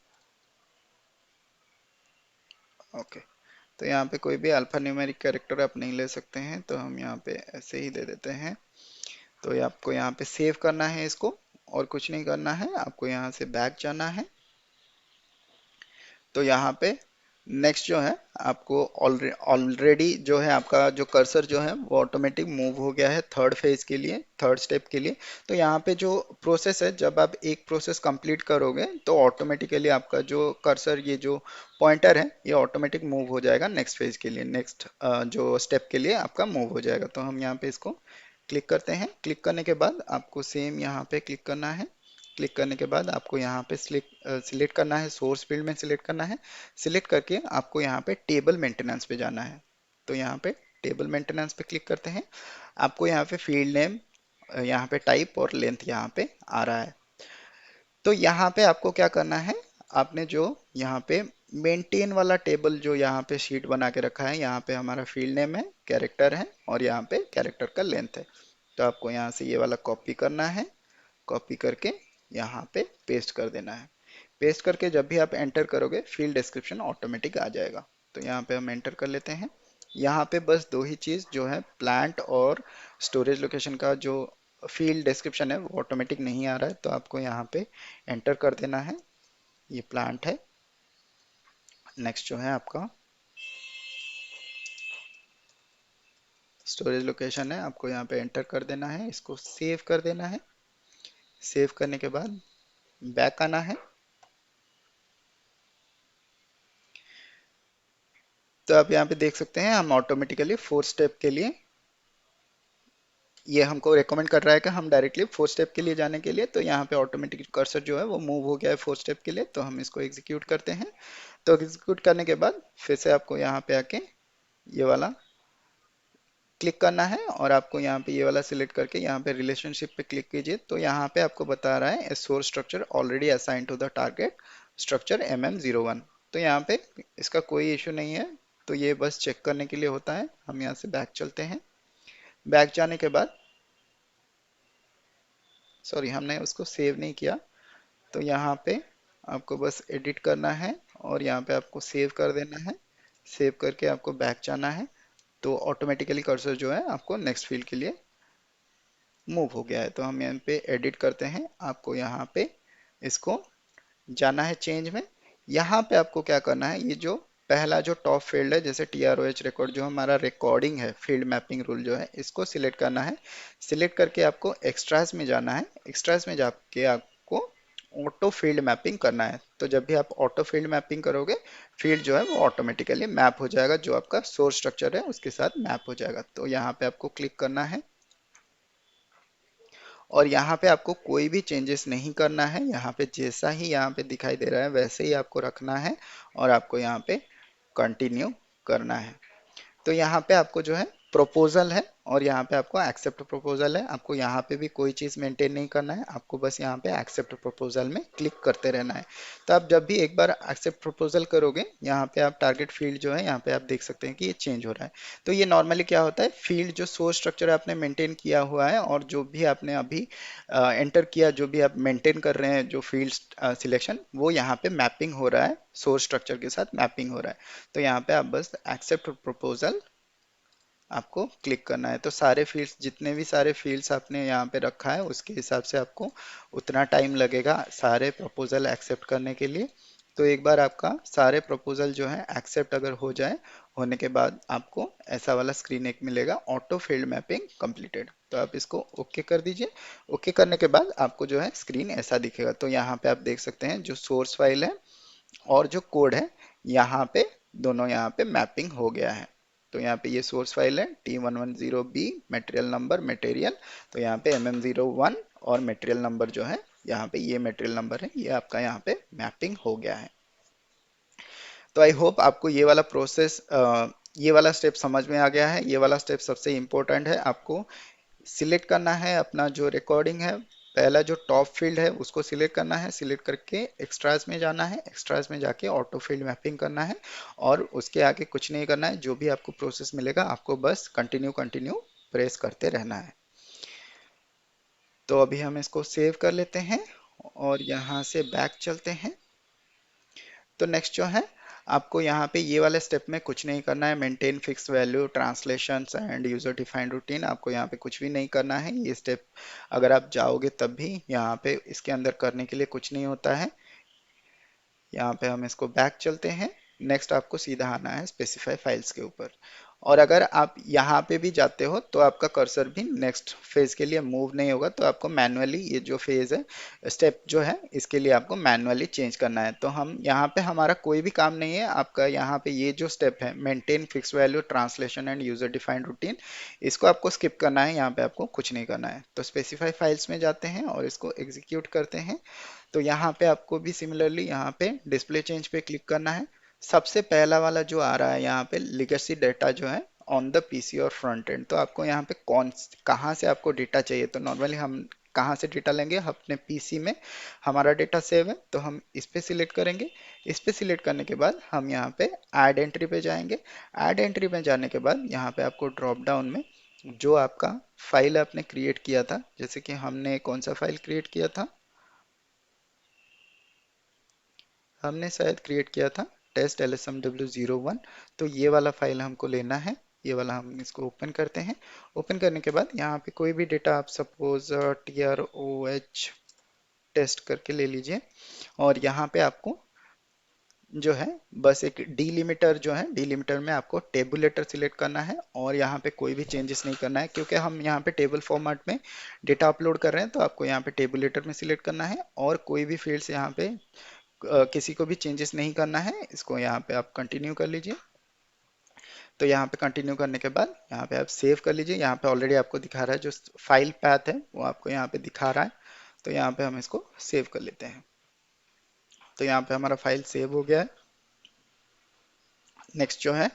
ओके। तो यहाँ पे कोई भी अल्फा न्यूमेरिक कैरेक्टर आप नहीं ले सकते हैं, तो हम यहाँ पे ऐसे ही दे देते हैं। तो ये आपको यहाँ पे सेव करना है इसको, और कुछ नहीं करना है। आपको यहाँ से बैक जाना है। तो यहाँ पे नेक्स्ट जो है आपको ऑलरेडी जो है आपका जो कर्सर जो है वो ऑटोमेटिक मूव हो गया है थर्ड फेज के लिए, थर्ड स्टेप के लिए। तो यहाँ पे जो प्रोसेस है, जब आप एक प्रोसेस कंप्लीट करोगे तो ऑटोमेटिकली आपका जो कर्सर, ये जो पॉइंटर है, ये ऑटोमेटिक मूव हो जाएगा नेक्स्ट फेज के लिए, नेक्स्ट जो स्टेप के लिए आपका मूव हो जाएगा। तो हम यहाँ पे इसको क्लिक करते हैं। क्लिक करने के बाद आपको सेम यहाँ पे क्लिक करना है। क्लिक करने के बाद आपको यहाँ पे सिलेक्ट करना है, सोर्स फील्ड में सिलेक्ट करना है। सिलेक्ट करके आपको यहाँ पे टेबल मेंटेनेंस पे जाना है। तो यहाँ पे टेबल मेंटेनेंस पे क्लिक करते हैं। आपको यहाँ पे फील्ड नेम, यहाँ पे टाइप और लेंथ यहाँ पे आ रहा है। तो यहाँ पे आपको क्या करना है, आपने जो यहाँ पे मेंटेन वाला टेबल जो यहाँ पे शीट बना के रखा है, यहाँ पे हमारा फील्ड नेम है, कैरेक्टर है, और यहाँ पे कैरेक्टर का लेंथ है। तो आपको यहाँ से ये वाला कॉपी करना है। कॉपी करके यहाँ पे पेस्ट कर देना है। पेस्ट करके जब भी आप एंटर करोगे फील्ड डिस्क्रिप्शन ऑटोमेटिक आ जाएगा। तो यहाँ पे हम एंटर कर लेते हैं। यहाँ पे बस दो ही चीज़ जो है, प्लांट और स्टोरेज लोकेशन का जो फील्ड डिस्क्रिप्शन है वो ऑटोमेटिक नहीं आ रहा है, तो आपको यहाँ पे एंटर कर देना है। ये प्लांट है। नेक्स्ट जो है आपका स्टोरेज लोकेशन है, आपको यहाँ पे एंटर कर देना है, इसको सेव कर देना है। सेव करने के बाद बैक आना है। तो आप यहाँ पे देख सकते हैं हम ऑटोमेटिकली फोर्थ स्टेप के लिए, ये हमको रेकमेंड कर रहा है कि हम डायरेक्टली फोर्थ स्टेप के लिए जाने के लिए। तो यहाँ पे ऑटोमेटिक कर्सर जो है वो मूव हो गया है फोर्थ स्टेप के लिए। तो हम इसको एग्जीक्यूट करते हैं। तो एग्जीक्यूट करने के बाद फिर से आपको यहाँ पे आके ये वाला क्लिक करना है, और आपको यहाँ पे ये वाला सिलेक्ट करके यहाँ पे रिलेशनशिप पे क्लिक कीजिए। तो यहाँ पे आपको बता रहा है source structure already assign to the target structure MM01। तो यहाँ पे इसका कोई इशू नहीं है। तो ये बस चेक करने के लिए होता है। हम यहाँ से बैक चलते हैं। बैक जाने के बाद, सॉरी हमने उसको सेव नहीं किया, तो यहाँ पे आपको बस एडिट करना है, और यहाँ पे आपको सेव कर देना है। सेव करके आपको बैक जाना है। तो ऑटोमेटिकली कर्सर जो है आपको नेक्स्ट फील्ड के लिए मूव हो गया है। तो हम यहाँ पे एडिट करते हैं। आपको यहाँ पे इसको जाना है चेंज में। यहाँ पे आपको क्या करना है, ये जो पहला जो टॉप फील्ड है, जैसे TROH रिकॉर्ड, जो हमारा रिकॉर्डिंग है, फील्ड मैपिंग रूल जो है, इसको सिलेक्ट करना है। सिलेक्ट करके आपको एक्स्ट्रास में जाना है। एक्स्ट्रास में जाके आपको ऑटो फील्ड मैपिंग करना है। तो जब भी आप ऑटो फील्ड मैपिंग करोगे, फील्ड जो है वो ऑटोमेटिकली मैप हो जाएगा, जो आपका सोर्स स्ट्रक्चर है उसके साथ मैप हो जाएगा। तो यहाँ पे आपको क्लिक करना है, और यहाँ पे आपको कोई भी चेंजेस नहीं करना है। यहाँ पे जैसा ही यहाँ पे दिखाई दे रहा है वैसे ही आपको रखना है, और आपको यहाँ पे कंटिन्यू करना है। तो यहाँ पे आपको जो है प्रोपोजल है और यहाँ पे आपको एक्सेप्ट प्रोपोजल है। आपको यहाँ पे भी कोई चीज़ मेंटेन नहीं करना है, आपको बस यहाँ पे एक्सेप्ट प्रोपोजल में क्लिक करते रहना है। तो आप जब भी एक बार एक्सेप्ट प्रोपोजल करोगे, यहाँ पे आप टारगेट फील्ड जो है यहाँ पे आप देख सकते हैं कि ये चेंज हो रहा है। तो ये नॉर्मली क्या होता है, फील्ड जो सोर्स स्ट्रक्चर आपने मेंटेन किया हुआ है और जो भी आपने अभी एंटर किया, जो भी आप मेंटेन कर रहे हैं जो फील्ड सिलेक्शन, वो यहाँ पे मैपिंग हो रहा है, सोर्स स्ट्रक्चर के साथ मैपिंग हो रहा है। तो यहाँ पे आप बस एक्सेप्ट प्रपोजल आपको क्लिक करना है। तो सारे फील्ड्स, जितने भी सारे फील्ड्स आपने यहाँ पे रखा है उसके हिसाब से आपको उतना टाइम लगेगा सारे प्रपोजल एक्सेप्ट करने के लिए। तो एक बार आपका सारे प्रपोजल जो है एक्सेप्ट अगर हो जाए, होने के बाद आपको ऐसा वाला स्क्रीन एक मिलेगा, ऑटो फील्ड मैपिंग कंप्लीटेड। तो आप इसको ओके कर दीजिए। ओके करने के बाद आपको जो है स्क्रीन ऐसा दिखेगा। तो यहाँ पे आप देख सकते हैं जो सोर्स फाइल है और जो कोड है, यहाँ पे दोनों यहाँ पे मैपिंग हो गया है। तो यहाँ पे ये सोर्स फाइल है T110B, मटेरियल नंबर मटेरियल, तो यहाँ पे MM01 और मटेरियल नंबर जो है यहाँ पे ये मटेरियल नंबर है, ये आपका यहाँ पे मैपिंग हो गया है। तो आई होप आपको ये वाला प्रोसेस, ये वाला स्टेप समझ में आ गया है। ये वाला स्टेप सबसे इम्पोर्टेंट है। आपको सिलेक्ट करना है अपना जो रिकॉर्डिंग है, पहला जो टॉप फील्ड है उसको सिलेक्ट करना है। सिलेक्ट करके एक्स्ट्रास में जाना है, एक्स्ट्रास में जाके ऑटो फील्ड मैपिंग करना है और उसके आगे कुछ नहीं करना है। जो भी आपको प्रोसेस मिलेगा आपको बस कंटिन्यू कंटिन्यू प्रेस करते रहना है। तो अभी हम इसको सेव कर लेते हैं और यहाँ से बैक चलते हैं। तो नेक्स्ट जो है, आपको यहाँ पे ये वाले स्टेप में कुछ नहीं करना है। Maintain fix value, translation and user defined routine, आपको यहाँ पे कुछ भी नहीं करना है। ये स्टेप अगर आप जाओगे तब भी यहाँ पे इसके अंदर करने के लिए कुछ नहीं होता है। यहाँ पे हम इसको बैक चलते हैं। नेक्स्ट आपको सीधा आना है स्पेसिफाई फाइल्स के ऊपर। और अगर आप यहाँ पे भी जाते हो तो आपका कर्सर भी नेक्स्ट फेज के लिए मूव नहीं होगा। तो आपको मैनुअली ये जो फेज है, स्टेप जो है, इसके लिए आपको मैनुअली चेंज करना है। तो हम यहाँ पे हमारा कोई भी काम नहीं है। आपका यहाँ पे ये जो स्टेप है, maintain fix value, translation and user defined routine, इसको आपको स्किप करना है। यहाँ पे आपको कुछ नहीं करना है। तो स्पेसिफाई फाइल्स में जाते हैं और इसको एग्जीक्यूट करते हैं। तो यहाँ पे आपको भी सिमिलरली यहाँ पे डिस्प्ले चेंज पे क्लिक करना है। सबसे पहला वाला जो आ रहा है यहाँ पे, लिगेसी डेटा जो है ऑन द पीसी और फ्रंट एंड। तो आपको यहाँ पे कहाँ से आपको डेटा चाहिए। तो नॉर्मली हम कहाँ से डेटा लेंगे, अपने पीसी में हमारा डेटा सेव है तो हम इस पे सिलेक्ट करेंगे। इस पे सिलेक्ट करने के बाद हम यहाँ पे ऐड एंट्री पे जाएंगे। ऐड एंट्री पे जाने के बाद यहाँ पे आपको ड्रॉप डाउन में जो आपका फाइल आपने क्रिएट किया था, जैसे कि हमने कौन सा फाइल क्रिएट किया था, हमने शायद क्रिएट किया था टेस्ट LSMW01। तो ये वाला फाइल हमको लेना है। ये वाला हम इसको ओपन करते हैं। ओपन करने के बाद यहाँ पे कोई भी डेटा आप सपोज TROH टेस्ट करके ले लीजिए। और यहाँ पे आपको जो है बस एक डीलिमिटर जो है, डीलिमिटर में आपको टेबुलेटर सिलेक्ट करना है और यहाँ पे कोई भी चेंजेस नहीं करना है, क्योंकि हम यहाँ पे टेबल फॉर्मेट में डेटा अपलोड कर रहे हैं। तो आपको यहाँ पे टेबुलेटर में सिलेक्ट करना है और कोई भी फील्ड्स यहाँ पे किसी को भी चेंजेस नहीं करना है। इसको यहाँ पे आप कंटिन्यू कर लीजिए। तो यहाँ पे कंटिन्यू करने के बाद यहाँ पे आप सेव कर लीजिए। यहाँ पे ऑलरेडी आपको दिखा रहा है, जो फाइल पैथ है वो आपको यहाँ पे दिखा रहा है। तो यहाँ पे हम इसको सेव कर लेते हैं। तो यहाँ पे हमारा फाइल सेव हो गया है। नेक्स्ट जो है,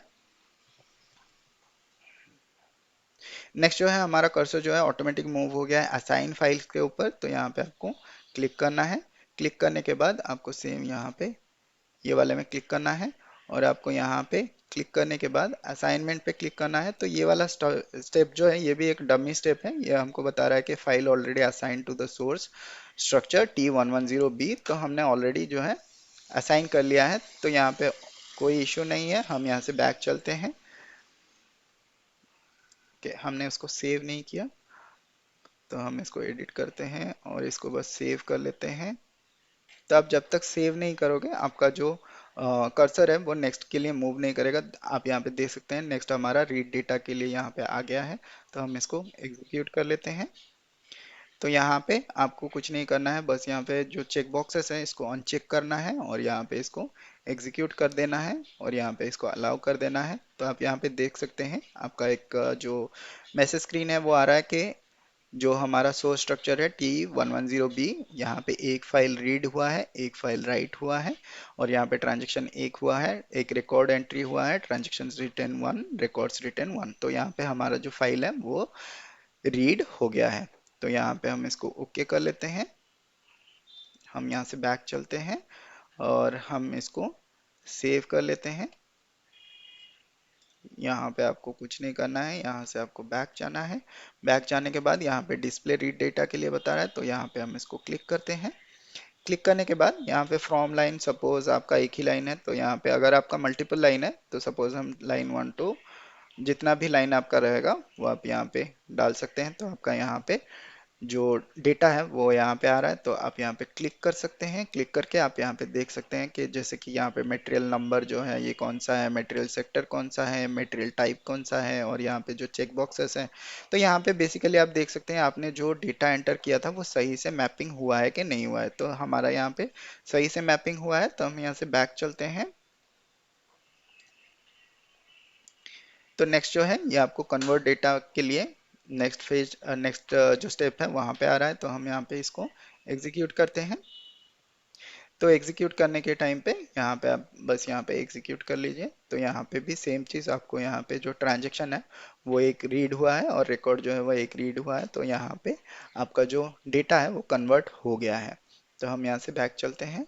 नेक्स्ट जो है हमारा कर्सर जो है ऑटोमेटिक मूव हो गया है असाइन फाइल्स के ऊपर। तो यहाँ पे आपको क्लिक करना है। क्लिक करने के बाद आपको सेम यहाँ पे ये वाले में क्लिक करना है और आपको यहाँ पे क्लिक करने के बाद असाइनमेंट पे क्लिक करना है। तो ये वाला स्टेप जो है ये भी एक डमी स्टेप है। ये हमको बता रहा है कि file already assign to the source structure T110B। तो हमने ऑलरेडी जो है असाइन कर लिया है। तो यहाँ पे कोई इशू नहीं है। हम यहाँ से बैक चलते हैं कि हमने उसको सेव नहीं किया। तो हम इसको एडिट करते हैं और इसको बस सेव कर लेते हैं। तो आप जब तक सेव नहीं करोगे आपका जो कर्सर है वो नेक्स्ट के लिए मूव नहीं करेगा। आप यहाँ पे देख सकते हैं नेक्स्ट हमारा रीड डेटा के लिए यहाँ पे आ गया है। तो हम इसको एग्जीक्यूट कर लेते हैं। तो यहाँ पे आपको कुछ नहीं करना है, बस यहाँ पे जो चेक बॉक्सेस हैं इसको अनचेक करना है और यहाँ पे इसको एग्जीक्यूट कर देना है और यहाँ पे इसको अलाउ कर देना है। तो आप यहाँ पे देख सकते हैं आपका एक जो मैसेज स्क्रीन है वो आ रहा है कि जो हमारा सोर्स स्ट्रक्चर है T110B, यहाँ पे एक फाइल रीड हुआ है, एक फाइल राइट हुआ है, और यहाँ पे ट्रांजेक्शन एक हुआ है, एक रिकॉर्ड एंट्री हुआ है, transaction return one, records return one. तो यहाँ पे हमारा जो फाइल है वो रीड हो गया है। तो यहाँ पे हम इसको ओके कर लेते हैं। हम यहाँ से बैक चलते हैं और हम इसको सेव कर लेते हैं। यहाँ पे आपको कुछ नहीं करना है, यहाँ से आपको बैक जाना है। बैक जाने के बाद यहाँ पे डिस्प्ले रीड डेटा के लिए बता रहा है, तो यहाँ पे हम इसको क्लिक करते हैं। क्लिक करने के बाद यहाँ पे फ्रॉम लाइन, सपोज आपका एक ही लाइन है, तो यहाँ पे अगर आपका मल्टीपल लाइन है तो सपोज हम लाइन 1 टू जितना भी लाइन आपका रहेगा वो आप यहाँ पे डाल सकते हैं। तो आपका यहाँ पे जो डेटा है वो यहाँ पे आ रहा है, तो आप यहाँ पे क्लिक कर सकते हैं। क्लिक करके आप यहाँ पे देख सकते हैं कि जैसे कि यहाँ पे मटेरियल नंबर जो है ये कौन सा है, मटेरियल सेक्टर कौन सा है, मटेरियल टाइप कौन सा है, और यहाँ पे जो चेक बॉक्सेस हैं। तो यहाँ पे बेसिकली आप देख सकते हैं आपने जो डेटा एंटर किया था वो सही से मैपिंग हुआ है कि नहीं हुआ है। तो हमारा यहाँ पे सही से मैपिंग हुआ है, तो हम यहाँ से बैक चलते हैं। तो नेक्स्ट जो है ये आपको कन्वर्ट डेटा के लिए नेक्स्ट फेज, नेक्स्ट जो स्टेप है वहाँ पे आ रहा है, तो हम यहाँ पे इसको एग्जीक्यूट करते हैं। तो एग्जीक्यूट करने के टाइम पे यहाँ पे आप बस यहाँ पे एग्जीक्यूट कर लीजिए। तो यहाँ पे भी सेम चीज़ आपको यहाँ पे जो ट्रांजैक्शन है वो एक रीड हुआ है और रिकॉर्ड जो है वो एक रीड हुआ है। तो यहाँ पे आपका जो डेटा है वो कन्वर्ट हो गया है। तो हम यहाँ से बैक चलते हैं।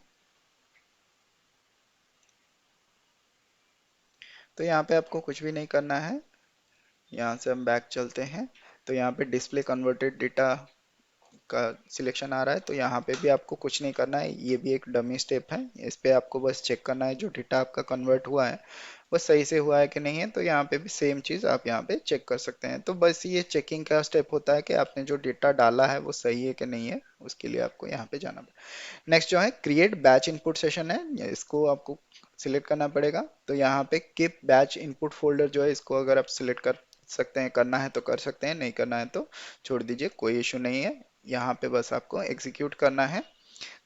तो यहाँ पे आपको कुछ भी नहीं करना है, यहाँ से हम बैक चलते हैं। तो यहाँ पे डिस्प्ले कन्वर्टेड डेटा का सिलेक्शन आ रहा है, तो यहाँ पे भी आपको कुछ नहीं करना है, ये भी एक डमी स्टेप है। इस पे आपको बस चेक करना है जो डेटा आपका कन्वर्ट हुआ है वो सही से हुआ है कि नहीं है। तो यहाँ पे भी सेम चीज़ आप यहाँ पे चेक कर सकते हैं। तो बस ये चेकिंग का स्टेप होता है कि आपने जो डेटा डाला है वो सही है कि नहीं है, उसके लिए आपको यहाँ पे जाना पड़ेगा। नेक्स्ट जो है क्रिएट बैच इनपुट सेशन है, इसको आपको सिलेक्ट करना पड़ेगा। तो यहाँ पे कीप बैच इनपुट फोल्डर जो है इसको अगर आप सिलेक्ट कर सकते हैं, करना है तो कर सकते हैं, नहीं करना है तो छोड़ दीजिए, कोई इशू नहीं है। यहाँ पे बस आपको एग्जीक्यूट करना है।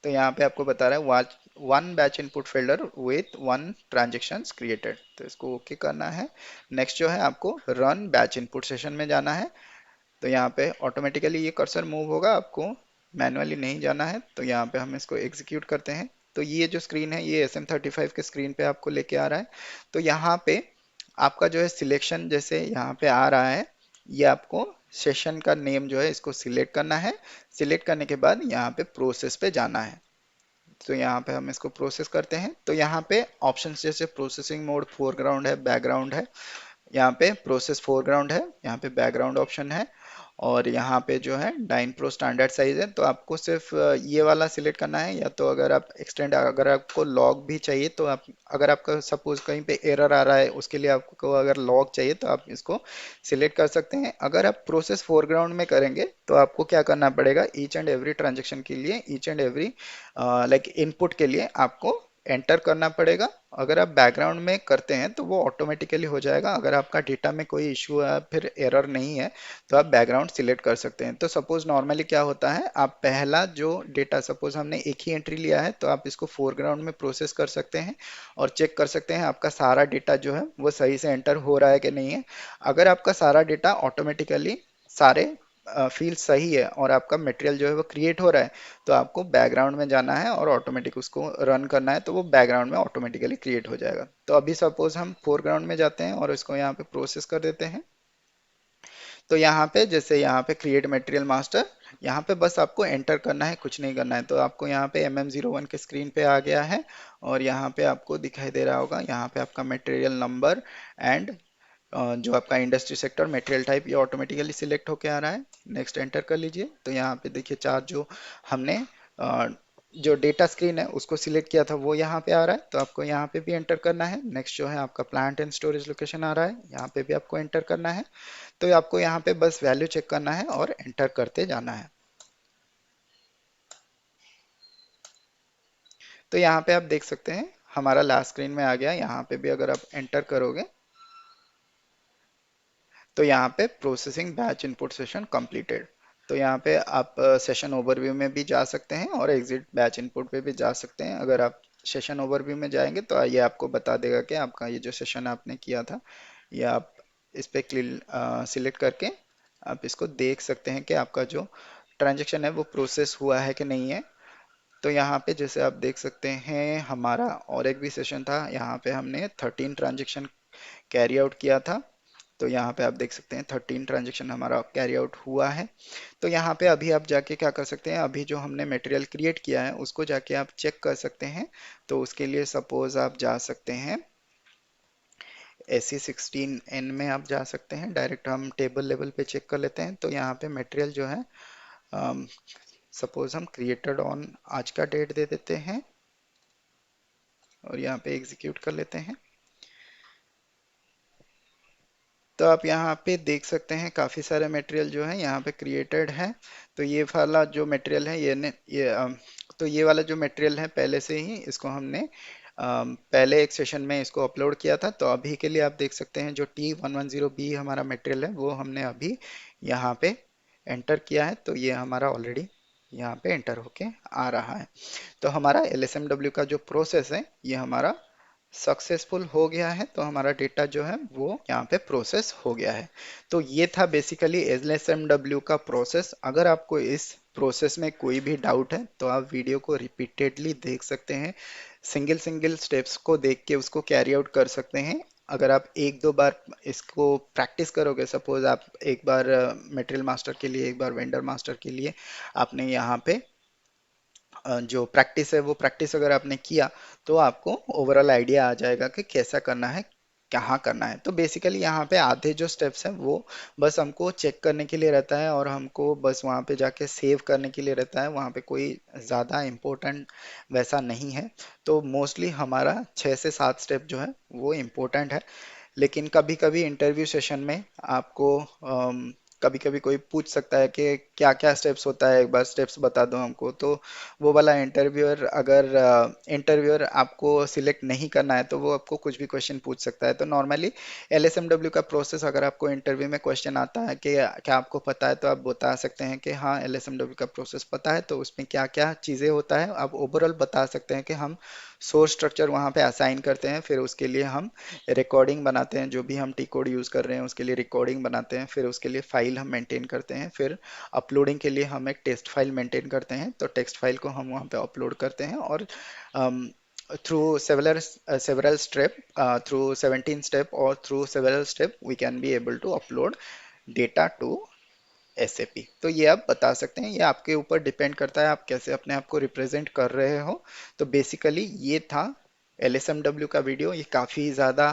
तो यहाँ पे आपको बता रहा है watch one batch input folder with one transaction created, तो इसको ओके करना है। नेक्स्ट जो है आपको रन बैच इनपुट सेशन में जाना है। तो यहाँ पे ऑटोमेटिकली ये कर्सर मूव होगा, आपको मैनुअली नहीं जाना है। तो यहाँ पे हम इसको एग्जीक्यूट करते हैं। तो ये जो स्क्रीन है ये SM35 के स्क्रीन पे आपको लेके आ रहा है। तो यहाँ पे आपका जो है सिलेक्शन जैसे यहाँ पे आ रहा है, ये आपको सेशन का नेम जो है इसको सिलेक्ट करना है। सिलेक्ट करने के बाद यहाँ पे प्रोसेस पे जाना है। तो यहाँ पे हम इसको प्रोसेस करते हैं। तो यहाँ पे ऑप्शंस जैसे प्रोसेसिंग मोड, फोरग्राउंड है, बैकग्राउंड है। यहाँ पे प्रोसेस फोरग्राउंड है, यहाँ पे बैकग्राउंड ऑप्शन है, और यहाँ पे जो है डाइन प्रो स्टैंडर्ड साइज है। तो आपको सिर्फ ये वाला सिलेक्ट करना है, या तो अगर आप एक्सटेंड, अगर आपको लॉग भी चाहिए तो आप, अगर आपका सपोज कहीं पे एरर आ रहा है उसके लिए आपको अगर लॉग चाहिए तो आप इसको सिलेक्ट कर सकते हैं। अगर आप प्रोसेस फोरग्राउंड में करेंगे तो आपको क्या करना पड़ेगा, ईच एंड एवरी ट्रांजेक्शन के लिए, each and every like input के लिए आपको एंटर करना पड़ेगा। अगर आप बैकग्राउंड में करते हैं तो वो ऑटोमेटिकली हो जाएगा। अगर आपका डेटा में कोई इशू है, फिर एरर नहीं है, तो आप बैकग्राउंड सिलेक्ट कर सकते हैं। तो सपोज नॉर्मली क्या होता है, आप पहला जो डेटा, सपोज हमने एक ही एंट्री लिया है तो आप इसको फोरग्राउंड में प्रोसेस कर सकते हैं और चेक कर सकते हैं आपका सारा डेटा जो है वो सही से एंटर हो रहा है कि नहीं है। अगर आपका सारा डेटा ऑटोमेटिकली सारे फील्ड सही है और आपका मटेरियल जो है वो क्रिएट हो रहा है, तो आपको बैकग्राउंड में जाना है और ऑटोमेटिक उसको रन करना है, तो वो बैकग्राउंड में ऑटोमेटिकली क्रिएट हो जाएगा। तो अभी सपोज हम फोरग्राउंड में जाते हैं और इसको यहाँ पे प्रोसेस कर देते हैं। तो यहाँ पे जैसे यहाँ पे क्रिएट मटेरियल मास्टर, यहाँ पे बस आपको एंटर करना है, कुछ नहीं करना है। तो आपको यहाँ पे MM01 के स्क्रीन पे आ गया है, और यहाँ पे आपको दिखाई दे रहा होगा, यहाँ पे आपका मटेरियल नंबर एंड जो आपका इंडस्ट्री सेक्टर, मटेरियल टाइप, ये ऑटोमेटिकली सिलेक्ट होके आ रहा है। नेक्स्ट एंटर कर लीजिए। तो यहाँ पे देखिए चार जो हमने अ, जो डेटा स्क्रीन है उसको सिलेक्ट किया था वो यहाँ पे आ रहा है, तो आपको यहाँ पे भी एंटर करना है। नेक्स्ट जो है आपका प्लांट एंड स्टोरेज लोकेशन आ रहा है, यहाँ पे भी आपको एंटर करना है। तो आपको यहाँ पे बस वैल्यू चेक करना है और एंटर करते जाना है। तो यहाँ पे आप देख सकते हैं हमारा लास्ट स्क्रीन में आ गया। यहाँ पे भी अगर आप एंटर करोगे तो यहाँ पे processing batch input session completed. तो यहाँ पे आप सेशन ओवरव्यू में भी जा सकते हैं और एग्जिट बैच इनपुट पे भी जा सकते हैं। अगर आप सेशन ओवरव्यू में जाएंगे तो ये आपको बता देगा कि आपका ये जो सेशन आपने किया था, ये आप इस पे क्लिक सिलेक्ट करके आप इसको देख सकते हैं कि आपका जो ट्रांजैक्शन है वो प्रोसेस हुआ है कि नहीं है। तो यहाँ पे जैसे आप देख सकते हैं हमारा और एक भी सेशन था, यहाँ पे हमने 13 ट्रांजेक्शन कैरी आउट किया था। तो यहाँ पे आप देख सकते हैं 13 ट्रांजेक्शन हमारा कैरी आउट हुआ है। तो यहाँ पे अभी आप जाके क्या कर सकते हैं, अभी जो हमने मटेरियल क्रिएट किया है उसको जाके आप चेक कर सकते हैं। तो उसके लिए सपोज आप जा सकते हैं SE16N में, आप जा सकते हैं डायरेक्ट, हम टेबल लेवल पे चेक कर लेते हैं। तो यहाँ पे मटेरियल जो है सपोज हम क्रिएटेड ऑन आज का डेट दे देते हैं और यहाँ पे एग्जीक्यूट कर लेते हैं। तो आप यहाँ पे देख सकते हैं काफ़ी सारे मटेरियल जो है यहाँ पे क्रिएटेड है। तो ये वाला जो मटेरियल है तो ये वाला जो मटेरियल है पहले से ही इसको हमने पहले एक सेशन में इसको अपलोड किया था। तो अभी के लिए आप देख सकते हैं जो T110B हमारा मटेरियल है वो हमने अभी यहाँ पे एंटर किया है। तो ये हमारा ऑलरेडी यहाँ पे एंटर होके आ रहा है। तो हमारा LSMW का जो प्रोसेस है ये हमारा सक्सेसफुल हो गया है। तो हमारा डेटा जो है वो यहाँ पे प्रोसेस हो गया है। तो ये था बेसिकली LSMW का प्रोसेस। अगर आपको इस प्रोसेस में कोई भी डाउट है तो आप वीडियो को रिपीटेडली देख सकते हैं, सिंगल सिंगल स्टेप्स को देख के उसको कैरी आउट कर सकते हैं। अगर आप एक दो बार इसको प्रैक्टिस करोगे, सपोज आप एक बार मटेरियल मास्टर के लिए, एक बार वेंडर मास्टर के लिए आपने यहाँ पे जो प्रैक्टिस है वो प्रैक्टिस अगर आपने किया तो आपको ओवरऑल आइडिया आ जाएगा कि कैसा करना है, कहाँ करना है। तो बेसिकली यहाँ पे आधे जो स्टेप्स हैं वो बस हमको चेक करने के लिए रहता है और हमको बस वहाँ पे जाके सेव करने के लिए रहता है। वहाँ पे कोई ज़्यादा इम्पोर्टेंट वैसा नहीं है। तो मोस्टली हमारा 6 से 7 स्टेप जो है वो इम्पोर्टेंट है। लेकिन कभी कभी इंटरव्यू सेशन में आपको कभी कभी कोई पूछ सकता है कि क्या क्या स्टेप्स होता है, एक बार स्टेप्स बता दो हमको। तो वो वाला इंटरव्यूअर, अगर इंटरव्यूअर आपको सिलेक्ट नहीं करना है तो वो आपको कुछ भी क्वेश्चन पूछ सकता है। तो नॉर्मली LSMW का प्रोसेस, अगर आपको इंटरव्यू में क्वेश्चन आता है कि क्या आपको पता है, तो आप बता सकते हैं कि हाँ LSMW का प्रोसेस पता है। तो उसमें क्या क्या चीज़ें होता है आप ओवरऑल बता सकते हैं कि हम सोर्स स्ट्रक्चर वहाँ पे असाइन करते हैं, फिर उसके लिए हम रिकॉर्डिंग बनाते हैं, जो भी हम टी कोड यूज़ कर रहे हैं उसके लिए रिकॉर्डिंग बनाते हैं, फिर उसके लिए फाइल हम मेंटेन करते हैं, फिर अपलोडिंग के लिए हम एक टेक्स्ट फाइल मेंटेन करते हैं। तो टेक्स्ट फाइल को हम वहाँ पे अपलोड करते हैं और through several step through 17 step or through several step we can be able to upload data to SAP। तो ये आप बता सकते हैं, ये आपके ऊपर डिपेंड करता है आप कैसे अपने आप को रिप्रेजेंट कर रहे हो। तो बेसिकली ये था LSMW का वीडियो। ये काफ़ी ज़्यादा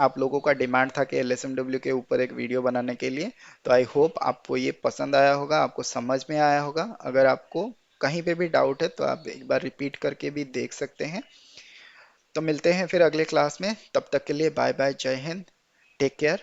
आप लोगों का डिमांड था कि LSMW के ऊपर एक वीडियो बनाने के लिए। तो आई होप आपको ये पसंद आया होगा, आपको समझ में आया होगा। अगर आपको कहीं पे भी डाउट है तो आप एक बार रिपीट करके भी देख सकते हैं। तो मिलते हैं फिर अगले क्लास में, तब तक के लिए बाय बाय, जय हिंद, टेक केयर।